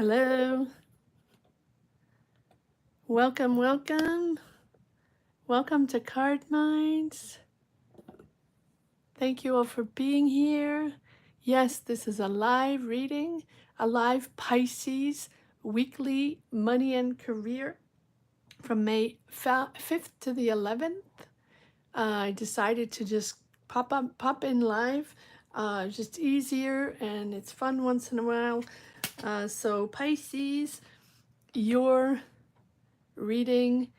Hello. Welcome, welcome. Welcome to Cardminds. Thank you all for being here. Yes, this is a live reading, a live Pisces weekly money and career from May 5th to the 11th. I decided to just pop in live, just easier, and it's fun once in a while. So Pisces, your reading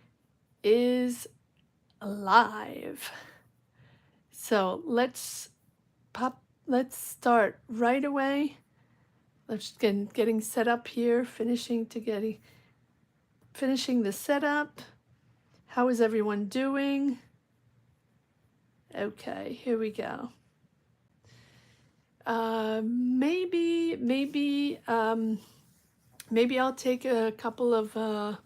is live. So let's start right away. Let's getting set up here, finishing the setup. How is everyone doing? Okay, here we go. Maybe I'll take a couple of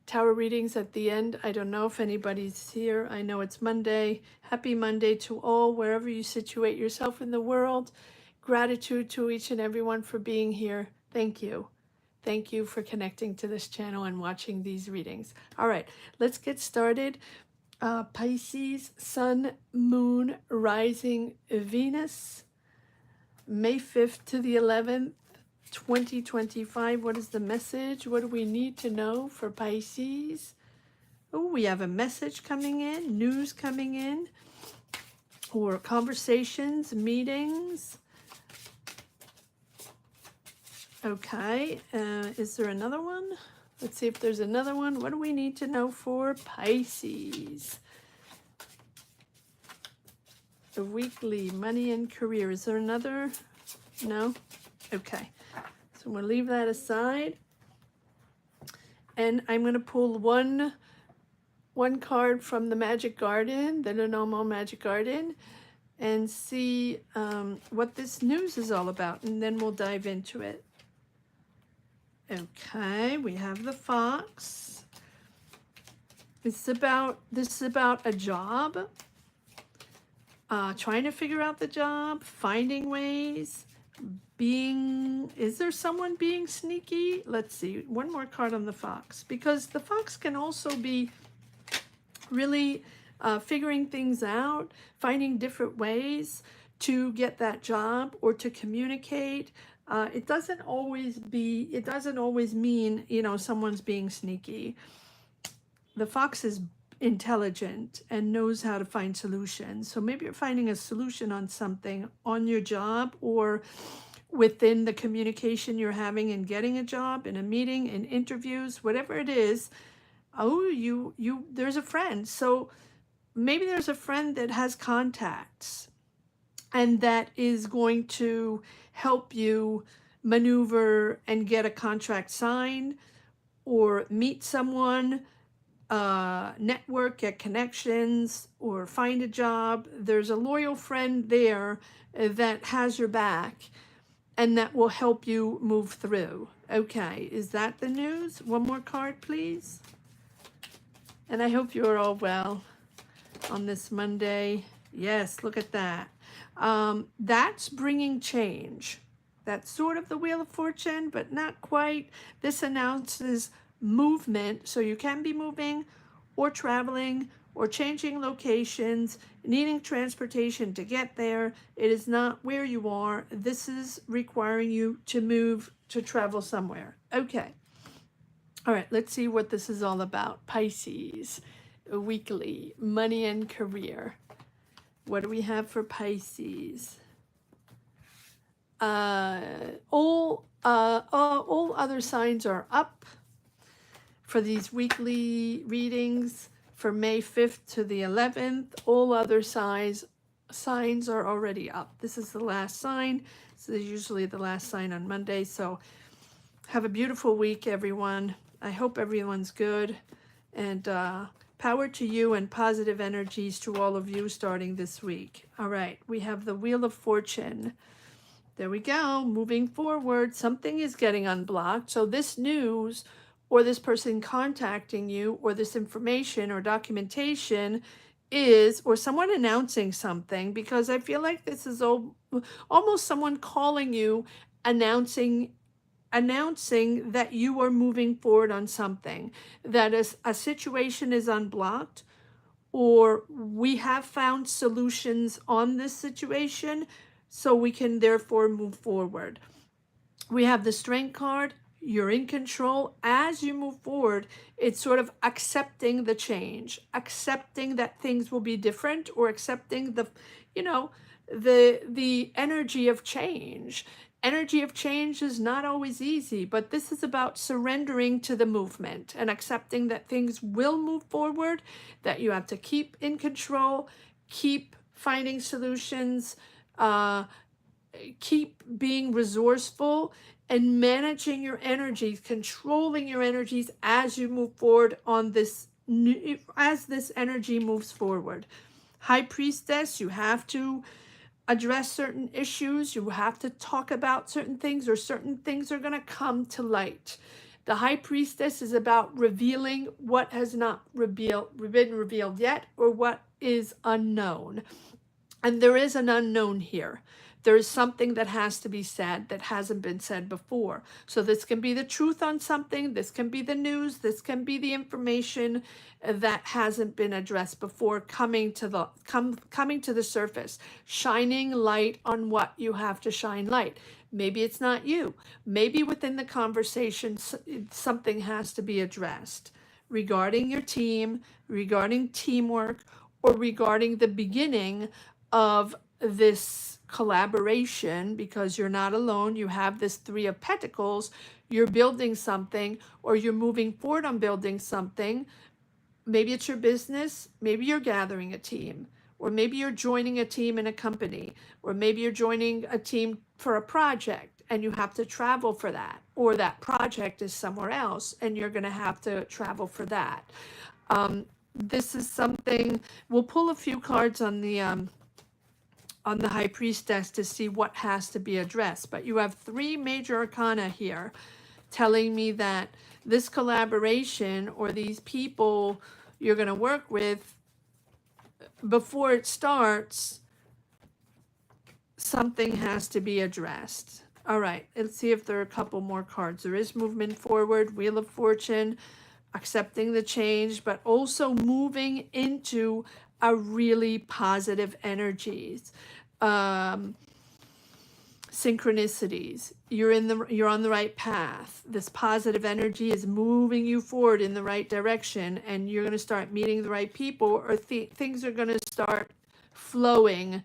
tarot readings at the end. I don't know if anybody's here. I know it's Monday. Happy Monday to all, wherever you situate yourself in the world. Gratitude to each and everyone for being here. Thank you. Thank you for connecting to this channel and watching these readings. All right, let's get started. Pisces, Sun, Moon, Rising, Venus, May 5th to the 11th. 2025. What is the message? What do we need to know for Pisces? Oh, we have a message coming in, news coming in, or conversations, meetings. Okay, is there another one? Let's see if there's another one. What do we need to know for Pisces? The weekly money and career. Is there another? No? Okay. So we'll leave that aside, and I'm going to pull one card from the Magic Garden, the Lenormand Magic Garden, and see what this news is all about, and then we'll dive into it. Okay, we have the Fox. This is about a job, trying to figure out the job, finding ways. Is there someone being sneaky? Let's see, one more card on the Fox, because the Fox can also be really figuring things out, finding different ways to get that job or to communicate. It doesn't always mean, someone's being sneaky. The Fox is intelligent and knows how to find solutions. So maybe you're finding a solution on something on your job, or within the communication you're having in getting a job, in a meeting, in interviews, whatever it is. Oh, there's a friend. So maybe there's a friend that has contacts and that is going to help you maneuver and get a contract signed, or meet someone, network, get connections, or find a job. There's a loyal friend there that has your back and that will help you move through. Okay, is that the news? One more card, please. And I hope you're all well on this Monday. Yes, look at that. That's bringing change. That's sort of the Wheel of Fortune, but not quite. This announces movement, so you can be moving or traveling or changing locations, needing transportation to get there. It is not where you are. This is requiring you to move, to travel somewhere. Okay. All right, let's see what this is all about. Pisces, weekly, money and career. What do we have for Pisces? All other signs are up for these weekly readings for May 5th to the 11th. All other signs are already up. This is the last sign. This is usually the last sign on Monday. So have a beautiful week, everyone. I hope everyone's good. And power to you and positive energies to all of you starting this week. All right, we have the Wheel of Fortune. There we go. Moving forward, something is getting unblocked. So this news, or this person contacting you, or this information or documentation is, or someone announcing something, because I feel like this is almost someone calling you, announcing announcing that you are moving forward on something, that a situation is unblocked, or we have found solutions on this situation, so we can therefore move forward. We have the Strength card. You're in control as you move forward. It's sort of accepting the change, accepting that things will be different, or accepting the, you know, the energy of change. Energy of change is not always easy, but this is about surrendering to the movement and accepting that things will move forward, that you have to keep in control, keep finding solutions, keep being resourceful and managing your energies, controlling your energies as you move forward on this new, as this energy moves forward. High Priestess, you have to address certain issues, you have to talk about certain things, or certain things are going to come to light. The High Priestess is about revealing what has not been revealed yet, or what is unknown. And there is an unknown here. There is something that has to be said that hasn't been said before. So this can be the truth on something, this can be the news, this can be the information that hasn't been addressed before, coming to the surface, shining light on what you have to shine light. Maybe it's not you. Maybe within the conversation something has to be addressed regarding your team, regarding teamwork, or regarding the beginning of this collaboration, because you're not alone. You have this Three of Pentacles. You're building something, or you're moving forward on building something. Maybe it's your business. Maybe you're gathering a team, or maybe you're joining a team in a company, or maybe you're joining a team for a project and you have to travel for that, or that project is somewhere else and you're going to have to travel for that. This is something, we'll pull a few cards on the High Priestess to see what has to be addressed. But you have three major arcana here telling me that this collaboration, or these people you're going to work with, before it starts, something has to be addressed. All right, let's see if there are a couple more cards. There is movement forward, Wheel of Fortune, accepting the change, but also moving into a really positive energies. Synchronicities. You're on the right path. This positive energy is moving you forward in the right direction, and you're going to start meeting the right people, or things are going to start flowing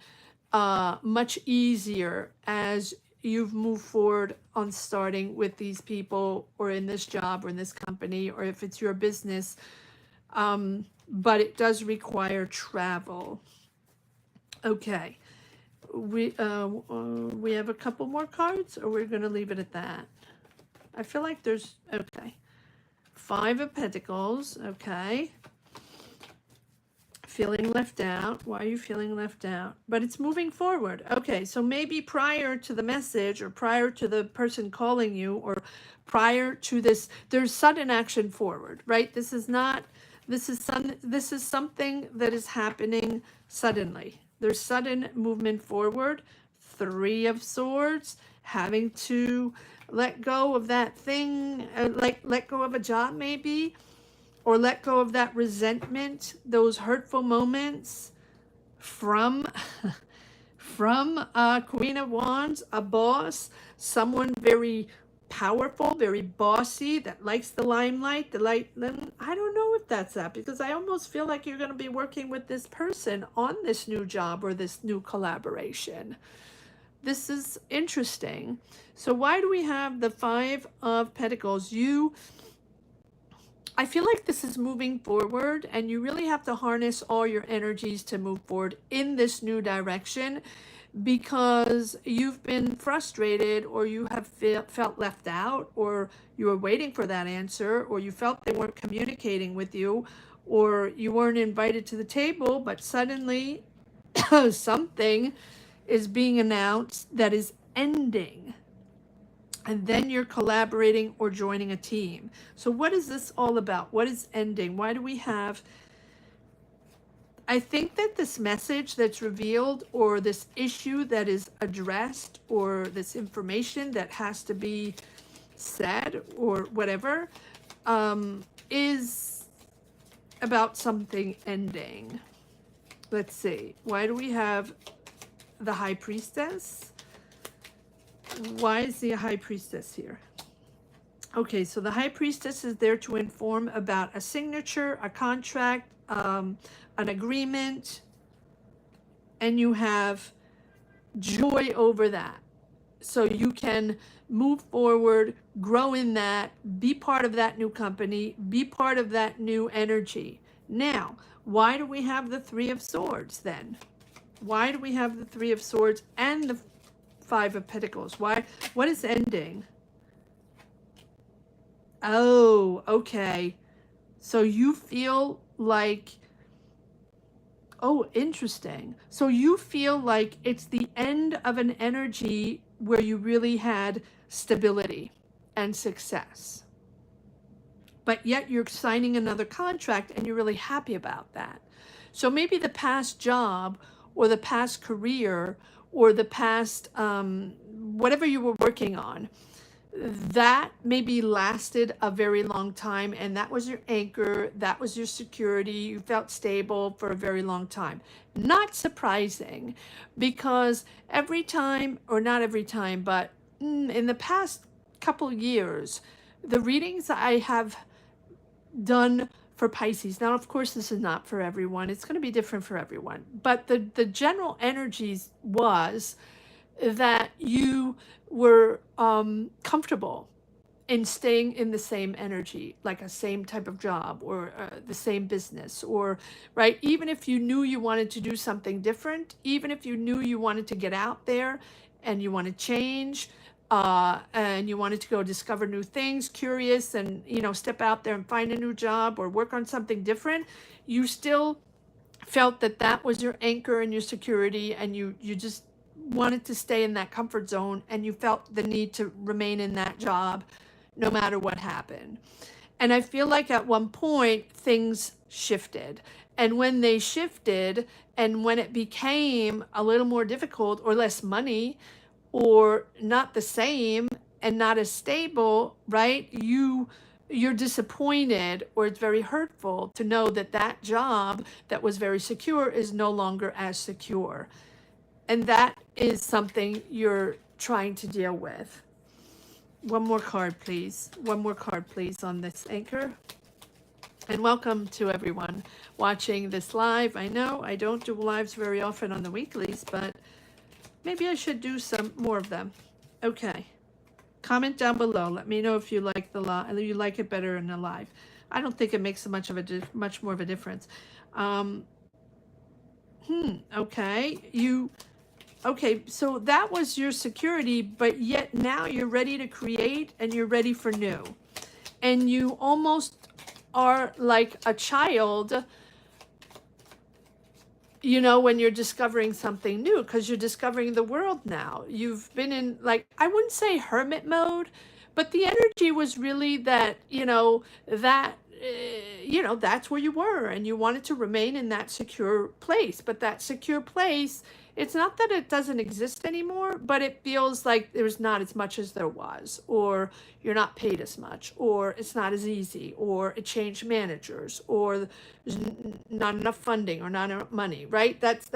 much easier as you've moved forward on starting with these people, or in this job, or in this company, or if it's your business. But it does require travel. Okay. We have a couple more cards, or we're going to leave it at that. I feel like there's, okay. Five of Pentacles, okay. Feeling left out. Why are you feeling left out? But it's moving forward. Okay, so maybe prior to the message, or prior to the person calling you, or prior to this, there's sudden action forward, right? This is something that is happening suddenly. There's sudden movement forward. Three of Swords, having to let go of that thing, like let go of a job maybe, or let go of that resentment, those hurtful moments from a Queen of Wands, a boss, someone very powerful, very bossy, that likes the limelight, I don't know if that's that, because I almost feel like you're going to be working with this person on this new job, or this new collaboration. This is interesting. So why do we have the Five of Pentacles? I feel like this is moving forward, and you really have to harness all your energies to move forward in this new direction, because you've been frustrated, or you have felt left out, or you were waiting for that answer, or you felt they weren't communicating with you, or you weren't invited to the table, but suddenly something is being announced that is ending. And then you're collaborating or joining a team. So what is this all about? What is ending? Why do we have... I think that this message that's revealed, or this issue that is addressed, or this information that has to be said or whatever is about something ending. Let's see. Why do we have the High Priestess? Why is the High Priestess here? Okay, so the High Priestess is there to inform about a signature, a contract, an agreement, and you have joy over that. So you can move forward, grow in that, be part of that new company, be part of that new energy. Now, why do we have the Three of Swords then? Why do we have the Three of Swords and the Five of Pentacles? Why? What is ending? Oh, okay. So you feel like, oh, interesting. So you feel like it's the end of an energy where you really had stability and success. But yet you're signing another contract and you're really happy about that. So maybe the past job or the past career or the past whatever you were working on, that maybe lasted a very long time, and that was your anchor, that was your security, you felt stable for a very long time. Not surprising, because every time, or not every time, but in the past couple years, the readings I have done for Pisces, now of course this is not for everyone, it's going to be different for everyone, but the general energies was that you were comfortable in staying in the same energy, like a same type of job or the same business, or right, even if you knew you wanted to do something different, even if you knew you wanted to get out there and you want to change and you wanted to go discover new things, curious, and step out there and find a new job or work on something different, you still felt that that was your anchor and your security, and you just wanted to stay in that comfort zone, and you felt the need to remain in that job no matter what happened. And I feel like at one point things shifted, and when they shifted and when it became a little more difficult or less money or not the same and not as stable, right, you're disappointed, or it's very hurtful to know that that job that was very secure is no longer as secure. And that is something you're trying to deal with. One more card, please. One more card, please, on this anchor. And welcome to everyone watching this live. I know I don't do lives very often on the weeklies, but maybe I should do some more of them. Okay. Comment down below. Let me know if you like the live, you like it better in the live. I don't think it makes much more of a difference. Okay. Okay, so that was your security, but yet now you're ready to create and you're ready for new. And you almost are like a child, when you're discovering something new, because you're discovering the world now. You've been in, like, I wouldn't say hermit mode, but the energy was really that, that's where you were, and you wanted to remain in that secure place. But that secure place, it's not that it doesn't exist anymore, but it feels like there's not as much as there was, or you're not paid as much, or it's not as easy, or it changed managers, or there's not enough funding, or not enough money, right? That's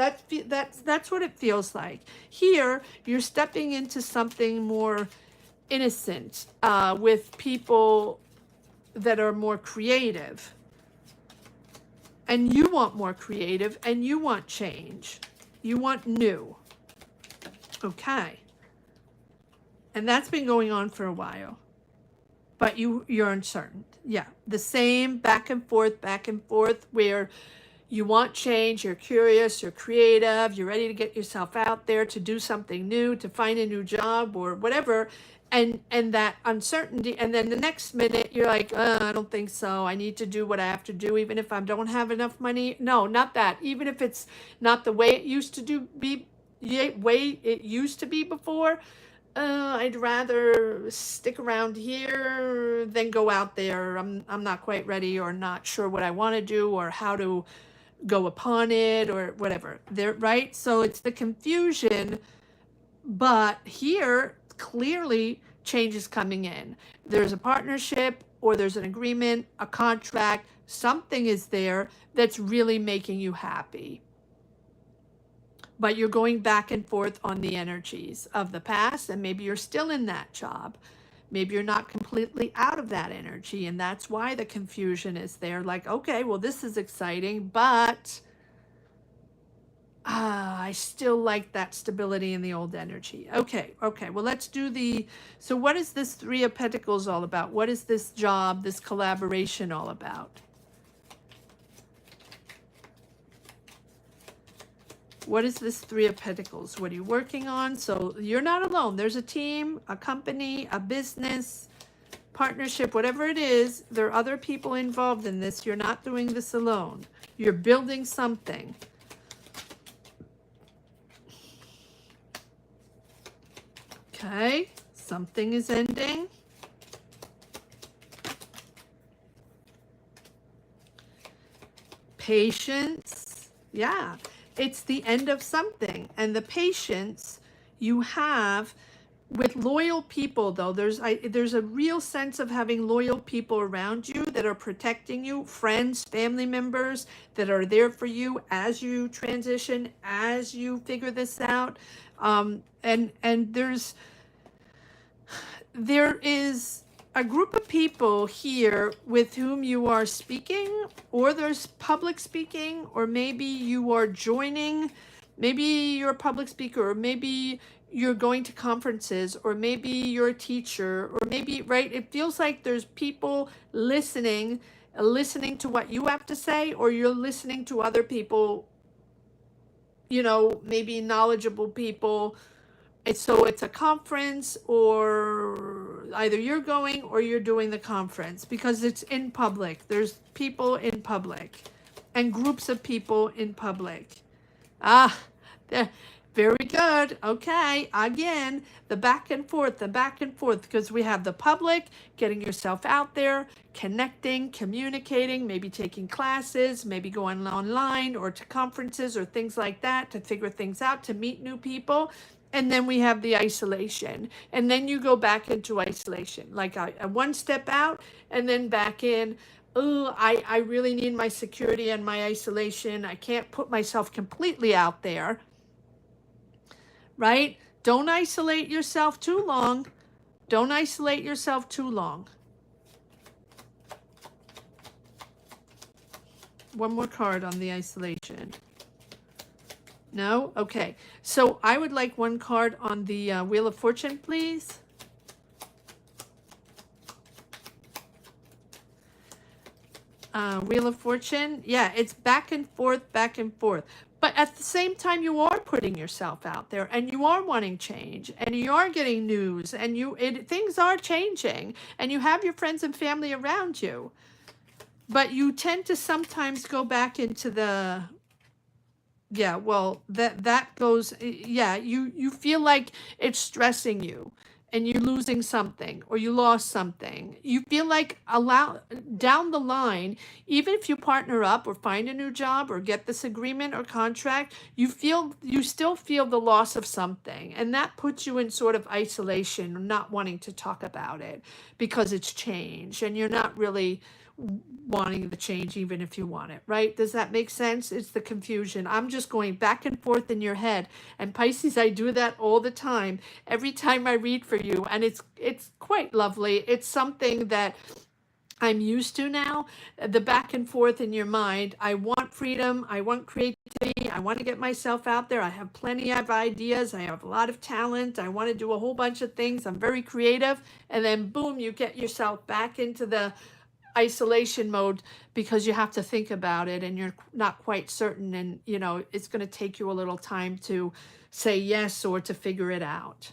what it feels like. Here, you're stepping into something more innocent, with people that are more creative, and you want more creative, and you want change. You want new. Okay. And that's been going on for a while. But you're uncertain. Yeah. The same back and forth, where you want change, you're curious, you're creative, you're ready to get yourself out there to do something new, to find a new job or whatever. And that uncertainty, and then the next minute you're like, I don't think so. I need to do what I have to do, even if I don't have enough money. No, not that. Even if it's not the way it used to be before, I'd rather stick around here than go out there. I'm not quite ready, or not sure what I want to do, or how to go upon it, or whatever. Right? So it's the confusion, but here clearly change is coming in. There's a partnership, or there's an agreement, a contract, something is there that's really making you happy. But you're going back and forth on the energies of the past, and maybe you're still in that job. Maybe you're not completely out of that energy, and that's why the confusion is there. Like, okay, well, this is exciting, but I still like that stability in the old energy. Okay, well, let's do so what is this Three of Pentacles all about? What is this job, this collaboration all about? What is this Three of Pentacles? What are you working on? So you're not alone. There's a team, a company, a business, partnership, whatever it is. There are other people involved in this. You're not doing this alone. You're building something. Okay, something is ending. Patience. Yeah, it's the end of something. And the patience you have with loyal people, though, there's a real sense of having loyal people around you that are protecting you, friends, family members that are there for you as you transition, as you figure this out. And there is a group of people here with whom you are speaking, or there's public speaking, or maybe you are joining, maybe you're a public speaker, or maybe you're going to conferences, or maybe you're a teacher, or maybe, right? It feels like there's people listening to what you have to say, or you're listening to other people, you know, maybe knowledgeable people. So it's a conference, or either you're going or you're doing the conference, because it's in public. There's people in public and groups of people in public. Very good. Okay, again, the back and forth, because we have the public, getting yourself out there, connecting, communicating, maybe taking classes, maybe going online or to conferences or things like that to figure things out, to meet new people. And then we have the isolation. And then you go back into isolation, like a one step out and then back in. Oh, I really need my security and my isolation. I can't put myself completely out there, right? Don't isolate yourself too long. Don't isolate yourself too long. One more card on the isolation. No? Okay. So I would like one card on the Wheel of Fortune, please. Wheel of Fortune. Yeah, it's back and forth, back and forth. But at the same time, you are putting yourself out there, and you are wanting change, and you are getting news, and things are changing, and you have your friends and family around you. But you tend to sometimes go back into the... Yeah, well, that goes, yeah, you feel like it's stressing you, and you're losing something, or you lost something. You feel like down the line, even if you partner up or find a new job or get this agreement or contract, you still feel the loss of something, and that puts you in sort of isolation, not wanting to talk about it because it's change, and you're not really wanting the change even if you want it, right? Does that make sense? It's the confusion. I'm just going back and forth in your head. And Pisces, I do that all the time, every time I read for you. And it's quite lovely. It's something that I'm used to now, the back and forth in your mind. I want freedom. I want creativity. I want to get myself out there. I have plenty of ideas. I have a lot of talent. I want to do a whole bunch of things. I'm very creative. And then boom, you get yourself back into the isolation mode because you have to think about it, and you're not quite certain, and you know it's going to take you a little time to say yes or to figure it out.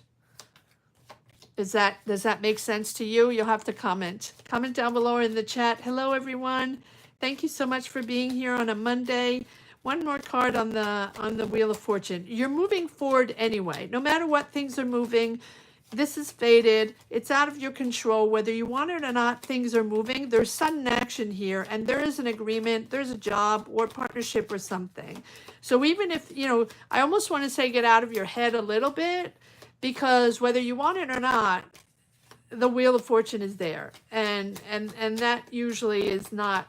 Does that make sense to you? You'll have to comment down below or in the chat. Hello everyone, thank you so much for being here on a Monday. One more card on the Wheel of Fortune. You're moving forward anyway, no matter what. Things are moving. This is fated. It's out of your control. Whether you want it or not, things are moving. There's sudden action here, and there is an agreement. There's a job or partnership or something. So even if, you know, I almost want to say get out of your head a little bit, because whether you want it or not, the Wheel of Fortune is there, and that usually is not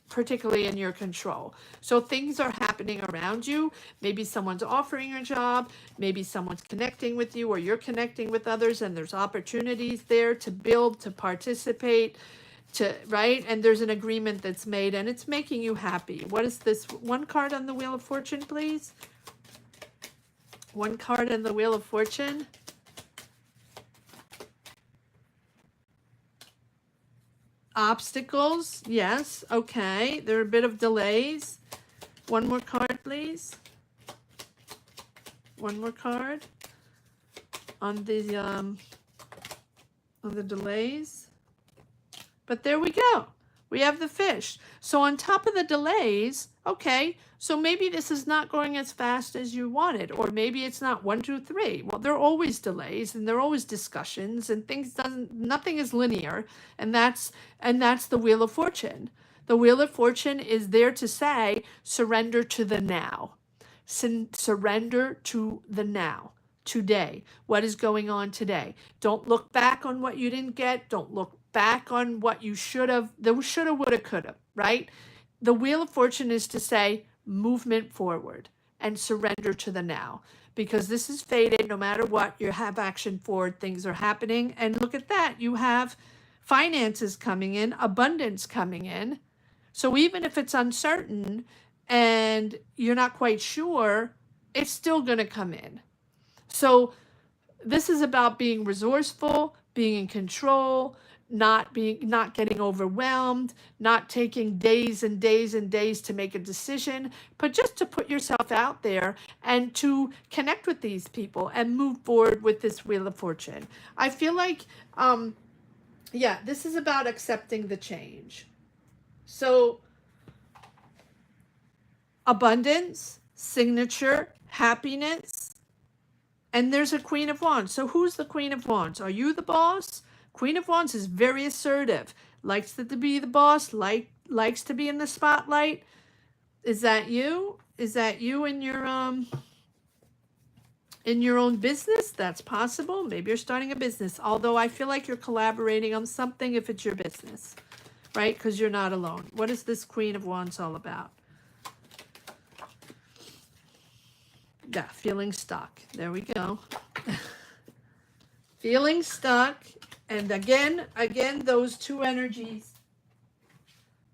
particularly in your control. So things are happening around you. Maybe someone's offering a job, maybe someone's connecting with you, or you're connecting with others, and there's opportunities there to build, to participate, to, right? And there's an agreement that's made, and it's making you happy. What is this? One card on the Wheel of Fortune, please. One card on the Wheel of Fortune. Obstacles, yes, okay. There are a bit of delays. One more card, please. One more card on the delays. But there we go. We have the Fish. So on top of the delays, okay, so maybe this is not going as fast as you wanted, or maybe it's not 1, 2, 3. Well, there are always delays, and there are always discussions, and nothing is linear, and that's the Wheel of Fortune. The Wheel of Fortune is there to say, surrender to the now. Surrender to the now. Today. What is going on today? Don't look back on what you didn't get. Don't look back on what you should have. The shoulda, woulda, coulda, right? The Wheel of Fortune is to say movement forward and surrender to the now, because this is fated. No matter what, you have action forward. Things are happening. And look at that. You have finances coming in, abundance coming in. So even if it's uncertain and you're not quite sure, it's still going to come in. So this is about being resourceful, being in control, not getting overwhelmed, not taking days and days and days to make a decision, but just to put yourself out there and to connect with these people and move forward with this Wheel of Fortune. I feel like, yeah, this is about accepting the change. So abundance, signature, happiness, and there's a Queen of Wands. So who's the Queen of Wands? Are you the boss? Queen of Wands is very assertive, likes to be the boss, likes to be in the spotlight. Is that you? Is that you in your own business? That's possible. Maybe you're starting a business, although I feel like you're collaborating on something if it's your business, right? Because you're not alone. What is this Queen of Wands all about? Yeah, feeling stuck. There we go. Feeling stuck. And again, those two energies,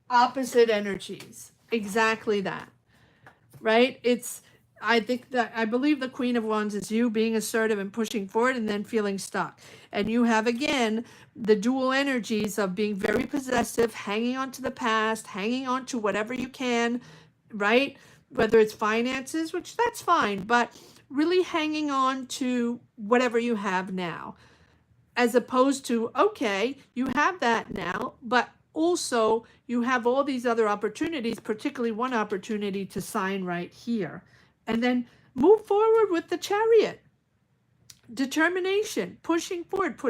opposite energies. Exactly that, right? I believe the Queen of Wands is you being assertive and pushing forward, and then feeling stuck. And you have, again, the dual energies of being very possessive, hanging on to the past, hanging on to whatever you can, right? Whether it's finances, which that's fine, but really hanging on to whatever you have now. As opposed to, okay, you have that now, but also you have all these other opportunities, particularly one opportunity to sign right here. And then move forward with the Chariot. Determination, pushing forward,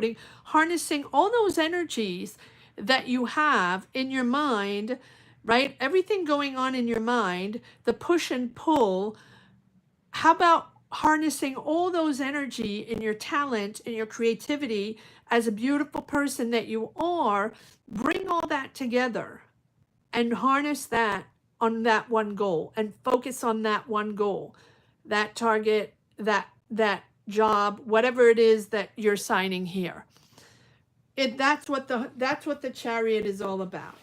harnessing all those energies that you have in your mind, right? Everything going on in your mind, the push and pull. How about harnessing all those energy in your talent, in your creativity, as a beautiful person that you are, bring all that together and harness that on that one goal and focus on that one goal, that target, that job, whatever it is that you're signing here. That's what the Chariot is all about.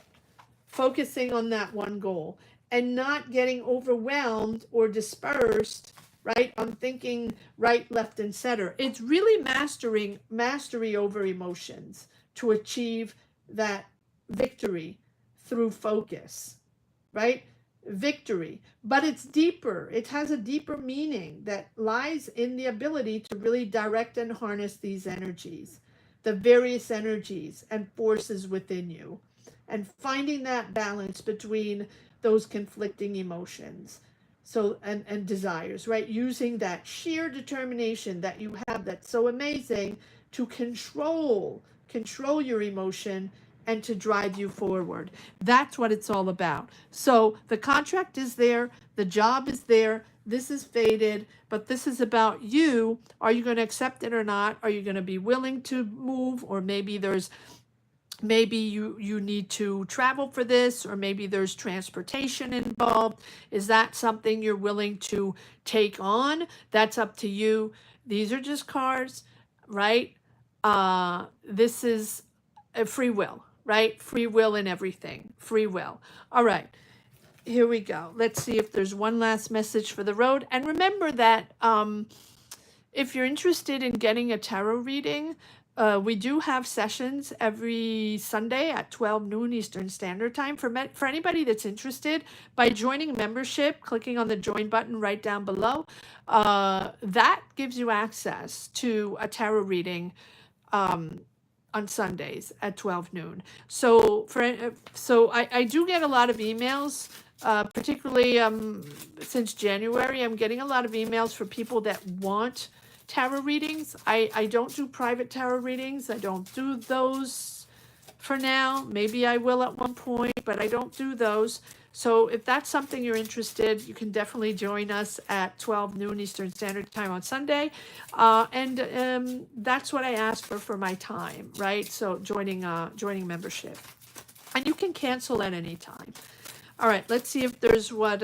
Focusing on that one goal and not getting overwhelmed or dispersed, right? I'm thinking right, left, and center. It's really mastery over emotions to achieve that victory through focus, right? Victory. But it's deeper. It has a deeper meaning that lies in the ability to really direct and harness these energies, the various energies and forces within you, and finding that balance between those conflicting emotions. So, and desires, right? Using that sheer determination that you have that's so amazing to control your emotion and to drive you forward. That's what it's all about. So the contract is there, the job is there, this is fated, but this is about you. Are you going to accept it or not? Are you going to be willing to move? Or maybe you need to travel for this, or maybe there's transportation involved. Is that something you're willing to take on? That's up to you. These are just cards, right? This is a free will, right? Free will in everything. Free will. All right. Here we go. Let's see if there's one last message for the road. And remember that if you're interested in getting a tarot reading, we do have sessions every Sunday at 12 noon Eastern Standard Time. For anybody that's interested, by joining membership, clicking on the join button right down below, that gives you access to a tarot reading on Sundays at 12 noon. So I do get a lot of emails, particularly since January. I'm getting a lot of emails for people that want tarot readings. I don't do private tarot readings. I don't do those for now. Maybe I will at one point, but I don't do those. So if that's something you're interested, you can definitely join us at 12 noon Eastern Standard Time on Sunday. And that's what I ask for my time, right? So joining membership. And you can cancel at any time. All right, let's see if there's what...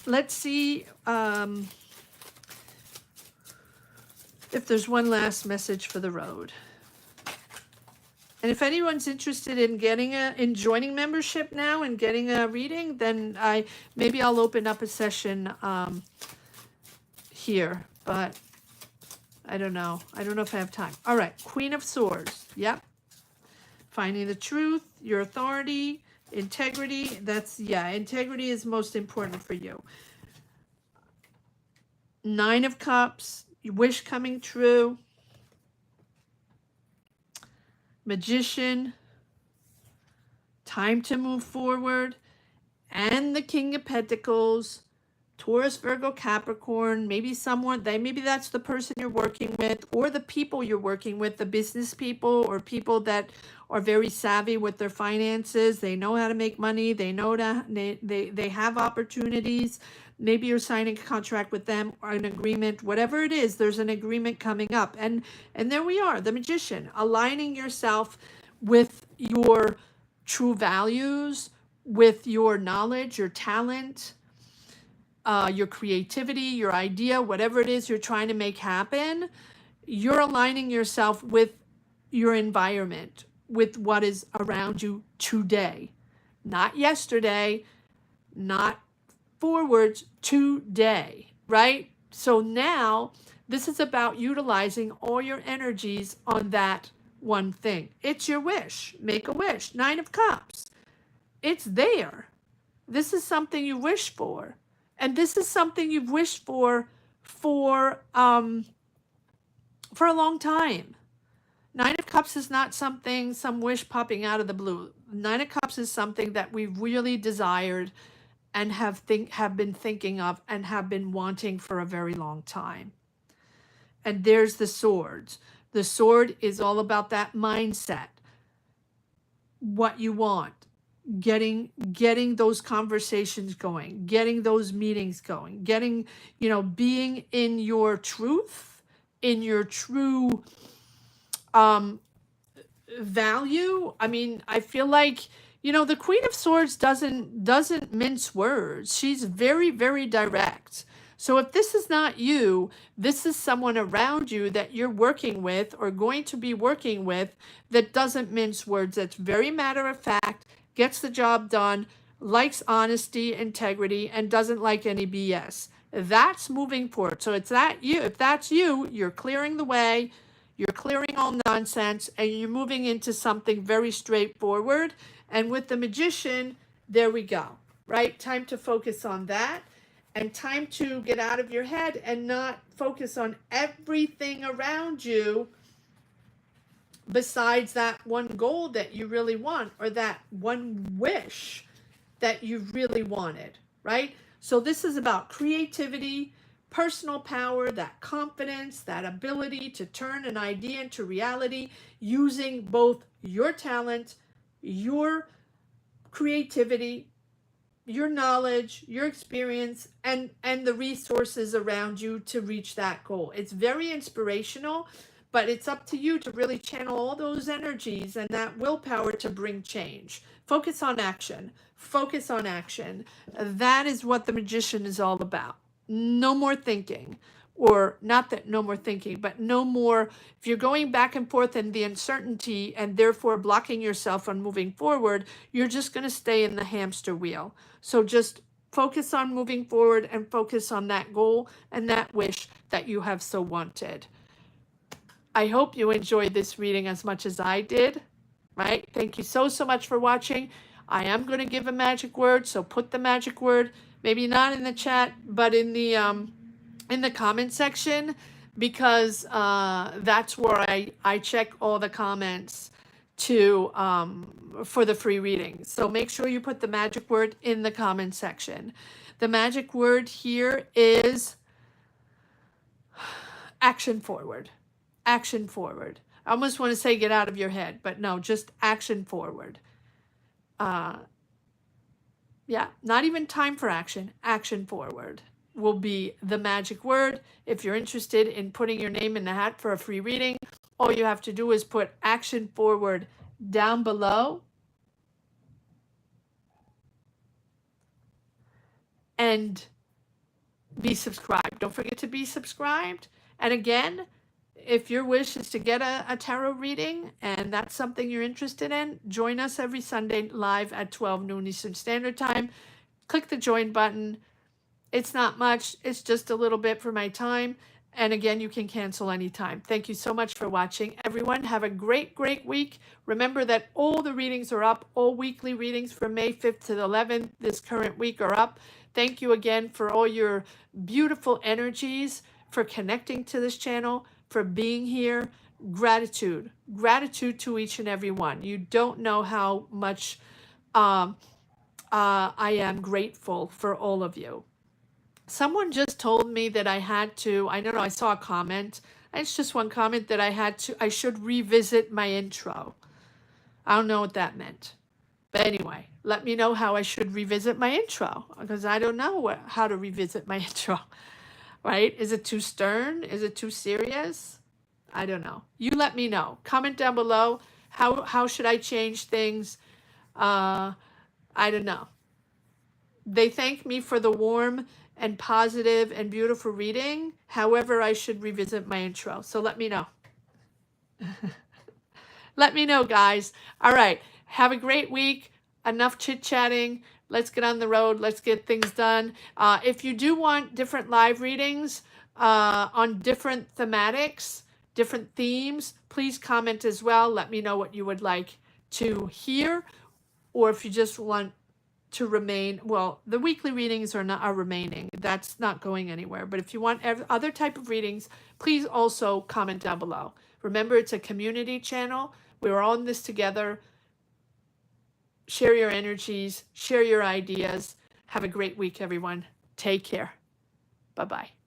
let's see if there's one last message for the road. And if anyone's interested in in joining membership now and getting a reading, then maybe I'll open up a session here, but I don't know. I don't know if I have time. All right, Queen of Swords. Yep. Finding the truth, your authority, integrity. Integrity is most important for you. Nine of Cups, your wish coming true. Magician, time to move forward, and the King of Pentacles, Taurus, Virgo, Capricorn. Maybe that's the person you're working with, or the people you're working with, the business people, or people that are very savvy with their finances. They know how to make money. They know they have opportunities. Maybe you're signing a contract with them, or an agreement, whatever it is, there's an agreement coming up. And there we are, the Magician, aligning yourself with your true values, with your knowledge, your talent, your creativity, your idea, whatever it is you're trying to make happen. You're aligning yourself with your environment, with what is around you today, not yesterday, not forwards, today, right? So now this is about utilizing all your energies on that one thing. It's your wish. Make a wish. Nine of Cups. It's there. This is something you wish for. And this is something you've wished for a long time. Nine of Cups is not some wish popping out of the blue. Nine of Cups is something that we've really desired and have been thinking of and have been wanting for a very long time. And there's the swords. The sword is all about that mindset. What you want. Getting those conversations going. Getting those meetings going. Being in your truth. In your true value. I mean, I feel like... the Queen of Swords doesn't mince words. She's very, very direct. So if this is not you, this is someone around you that you're working with or going to be working with that doesn't mince words, that's very matter of fact, gets the job done, likes honesty, integrity, and doesn't like any BS. That's moving forward. So if that's you, you're clearing the way, you're clearing all nonsense, and you're moving into something very straightforward. And with the Magician, there we go, right? Time to focus on that, and time to get out of your head and not focus on everything around you besides that one goal that you really want, or that one wish that you really wanted, right? So this is about creativity, personal power, that confidence, that ability to turn an idea into reality using both your talent, your creativity, your knowledge, your experience, and the resources around you to reach that goal. It's very inspirational, but it's up to you to really channel all those energies and that willpower to bring change. Focus on action. Focus on action. That is what the magician is all about. No more thinking. Or not that no more thinking, but no more, if you're going back and forth in the uncertainty and therefore blocking yourself on moving forward, you're just going to stay in the hamster wheel. So just focus on moving forward and focus on that goal and that wish that you have so wanted. I hope you enjoyed this reading as much as I did, right? Thank you so much for watching. I am going to give a magic word, so put the magic word, maybe not in the chat, but in the comment section, because that's where I check all the comments to for the free reading. So make sure you put the magic word in the comment section. The magic word here is action forward. Action forward. I almost want to say get out of your head, but no, just action forward. Yeah, not even time for action. Action forward will be the magic word. If you're interested in putting your name in the hat for a free reading, all you have to do is put action forward down below and be subscribed. Don't forget to be subscribed. And again, if your wish is to get a tarot reading and that's something you're interested in, join us every Sunday live at 12 noon Eastern Standard Time. Click the join button. It's not much. It's just a little bit for my time. And again, you can cancel anytime. Thank you so much for watching. Everyone, have a great, great week. Remember that all the readings are up. All weekly readings from May 5th to the 11th this current week are up. Thank you again for all your beautiful energies, for connecting to this channel, for being here. Gratitude. Gratitude to each and every one. You don't know how much I am grateful for all of you. Someone just told me that I had to, I don't know, I saw a comment. It's just one comment that I should revisit my intro. I don't know what that meant. But anyway, let me know how I should revisit my intro, because I don't know how to revisit my intro, right? Is it too stern? Is it too serious? I don't know. You let me know. Comment down below. How should I change things? I don't know. They thank me for the warm and positive and beautiful reading. However, I should revisit my intro. So let me know. Let me know, guys. All right. Have a great week. Enough chit-chatting. Let's get on the road. Let's get things done. If you do want different live readings on different thematics, different themes, please comment as well. Let me know what you would like to hear, or if you just want to remain, well, the weekly readings are remaining. That's not going anywhere. But if you want other type of readings, please also comment down below. Remember, it's a community channel. We're all in this together. Share your energies, share your ideas. Have a great week, everyone. Take care. Bye-bye.